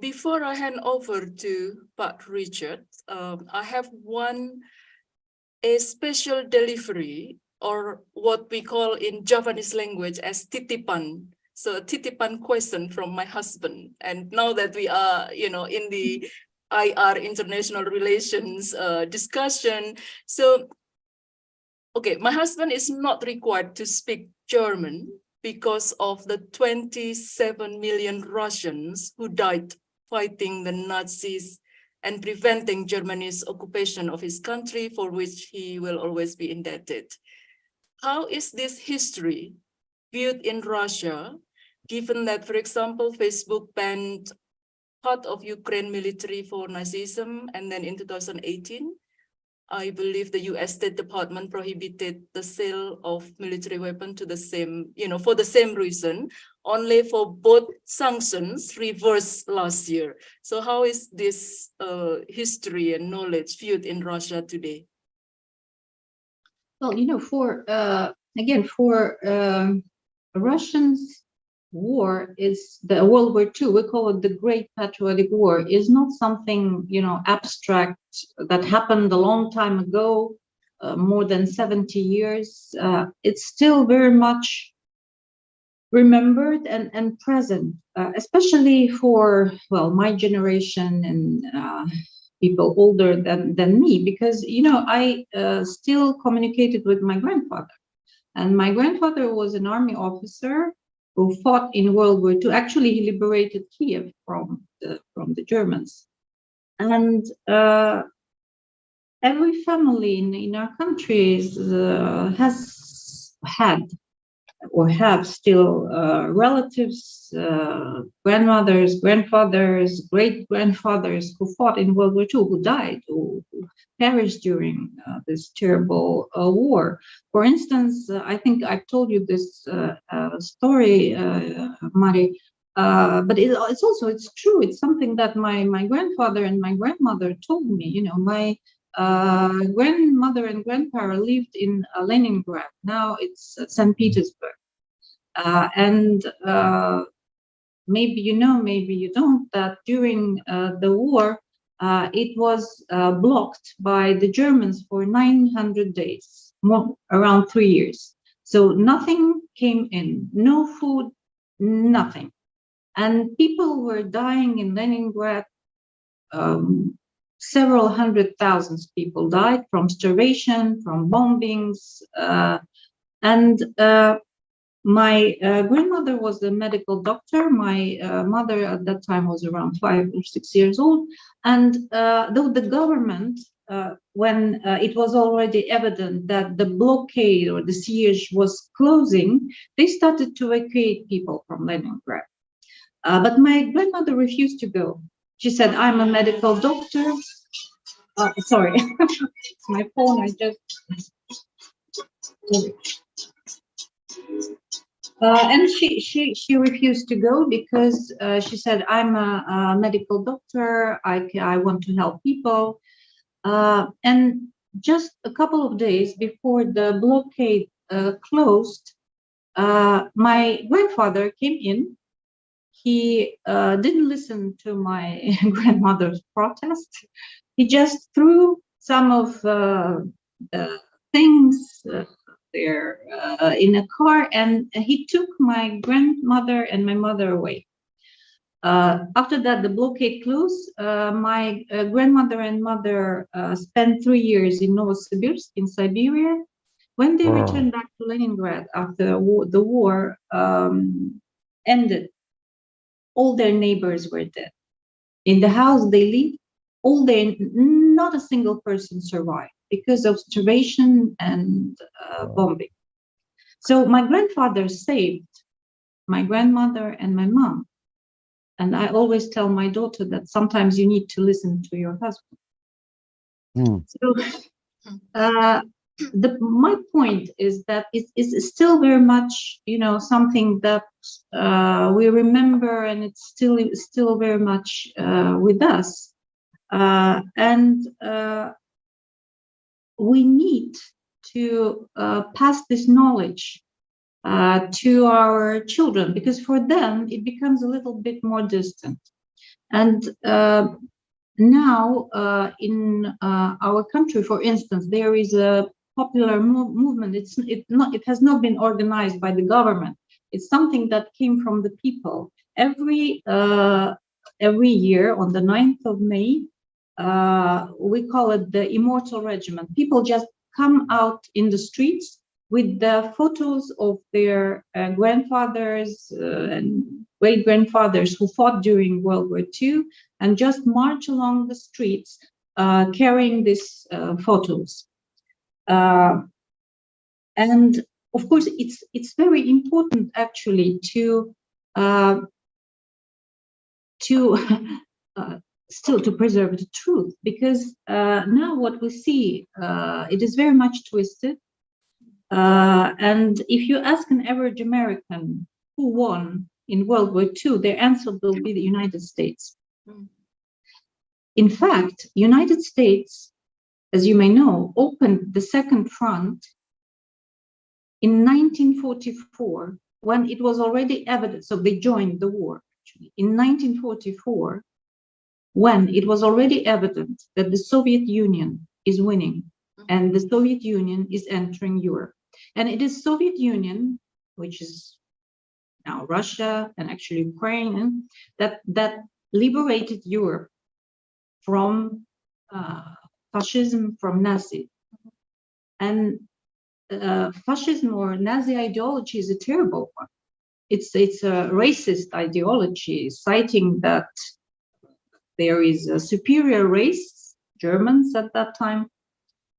Before I hand over to Pak Richard, I have a special delivery, or what we call in Javanese language as titipan. So a titipan question from my husband. And now that we are, in the IR international relations discussion, so okay, my husband is not required to speak German because of the 27 million Russians who died fighting the Nazis and preventing Germany's occupation of his country, for which he will always be indebted. How is this history viewed in Russia, given that, for example, Facebook banned part of Ukraine military for Nazism, and then in 2018, I believe the US State Department prohibited the sale of military weapons to the same, for the same reason, only for both sanctions reversed last year. So how is this history and knowledge viewed in Russia today? Well, for Russians, war is the World War II. We call it the Great Patriotic War. Is not something abstract that happened a long time ago, more than 70 years. It's still very much remembered and present, especially for my generation and people older than me, because I still communicated with my grandfather, and my grandfather was an army officer who fought in World War II. Actually, he liberated Kiev from the Germans. And every family in our countries has had or have still relatives, grandmothers, grandfathers, great-grandfathers who fought in World War II, who died, who perished during this terrible war. For instance, I think I've told you this story, Mari, but it's true. It's something that my grandfather and my grandmother told me. My grandmother and grandparents lived in Leningrad. Now it's St. Petersburg. And maybe you know, maybe you don't, that during the war, it was blocked by the Germans for 900 days, around 3 years. So nothing came in, no food, nothing. And people were dying in Leningrad. Several hundred thousands people died from starvation, from bombings. And my grandmother was a medical doctor. My mother at that time was around 5 or 6 years old. And though the government, when it was already evident that the blockade or the siege was closing, they started to evacuate people from Leningrad. But my grandmother refused to go. She said, "I'm a medical doctor." Sorry, it's my phone. I just. And she refused to go because she said, "I'm a medical doctor. I want to help people." And just a couple of days before the blockade closed, my grandfather came in. He didn't listen to my grandmother's protest. He just threw some of the things there in a car, and he took my grandmother and my mother away. After that, the blockade closed. My grandmother and mother spent 3 years in Novosibirsk, in Siberia. When they returned back to Leningrad after the war ended, all their neighbors were dead. In the house they lived, not a single person survived because of starvation and bombing. So my grandfather saved my grandmother and my mom. And I always tell my daughter that sometimes you need to listen to your husband. So my point is that it's still very much, something that we remember, and it's still very much with us. And we need to pass this knowledge to our children, because for them it becomes a little bit more distant. And now in our country, for instance, there is a popular movement. It has not been organized by the government. It's something that came from the people. Every year on the 9th of May, we call it the Immortal Regiment. People just come out in the streets with the photos of their grandfathers and great-grandfathers who fought during World War II, and just march along the streets carrying these photos. And of course, it's very important actually to still to preserve the truth, because now what we see, it is very much twisted. And if you ask an average American who won in World War II, their answer will be the United States. In fact, United States, as you may know, opened the second front in 1944, when it was already evident. So they joined the war actually in 1944, when it was already evident that the Soviet Union is winning and the Soviet Union is entering Europe. And it is Soviet Union, which is now Russia and actually Ukraine, that liberated Europe from fascism, from Nazi. And fascism or Nazi ideology is a terrible one. It's a racist ideology, citing that there is a superior race, Germans at that time,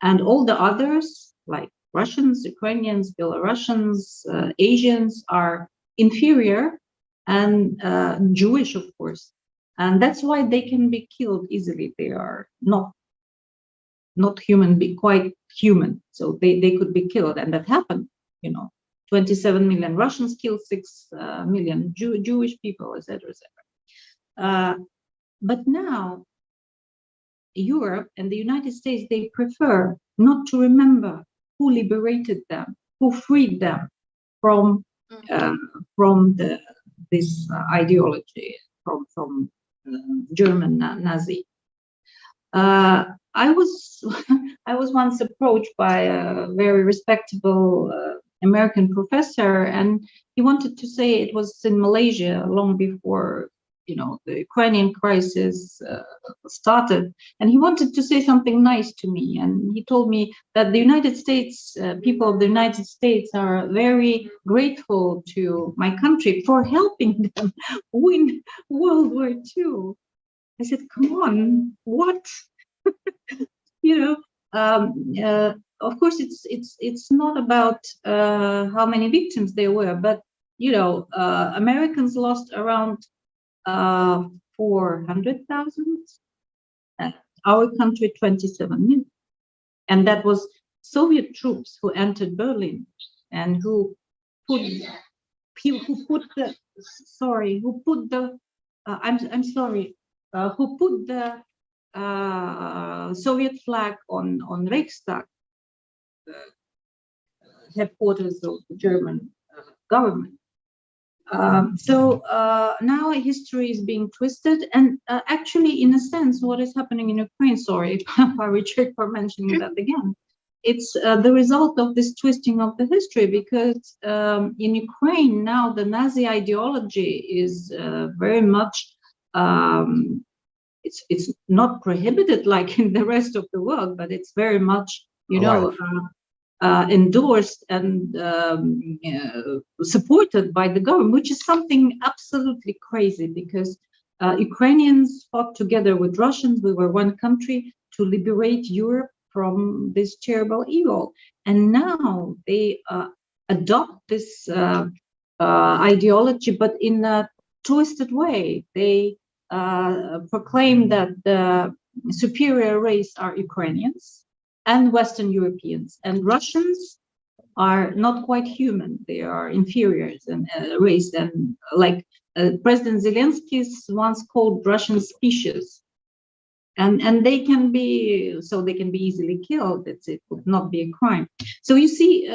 and all the others, like Russians, Ukrainians, Belarusians, Asians, are inferior, and Jewish, of course. And that's why they can be killed easily. They are not human, be quite human. So they could be killed, and that happened, 27 million Russians killed 6 million Jewish people, etc., etc. But now Europe and the United States, they prefer not to remember who liberated them, who freed them from this ideology, from German Nazi. I was once approached by a very respectable American professor, and he wanted to say it was in Malaysia long before the Ukrainian crisis started, and he wanted to say something nice to me, and he told me that the United States, people of the United States are very grateful to my country for helping them win World War II. I said, come on, what? Of course, it's not about how many victims there were, but Americans lost around 400,000, our country 27 million, and that was Soviet troops who entered Berlin and who put the Soviet flag on Reichstag, headquarters of the German government. So now history is being twisted, and actually, in a sense, what is happening in Ukraine, sorry, Richard, for mentioning that again, it's the result of this twisting of the history, because in Ukraine now the Nazi ideology is very much, it's not prohibited like in the rest of the world, but it's very much, endorsed and supported by the government, which is something absolutely crazy, because Ukrainians fought together with Russians. We were one country to liberate Europe from this terrible evil. And now they adopt this ideology, but in a twisted way. They proclaim that the superior race are Ukrainians and Western Europeans, and Russians are not quite human. They are inferiors and race, and like President Zelensky once called Russian species. and they can be easily killed. It would not be a crime. So you see,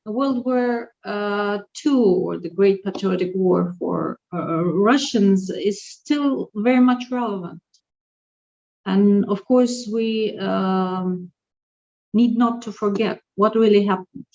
World War II, or the Great Patriotic War for Russians, is still very much relevant. And of course, we need not to forget what really happened.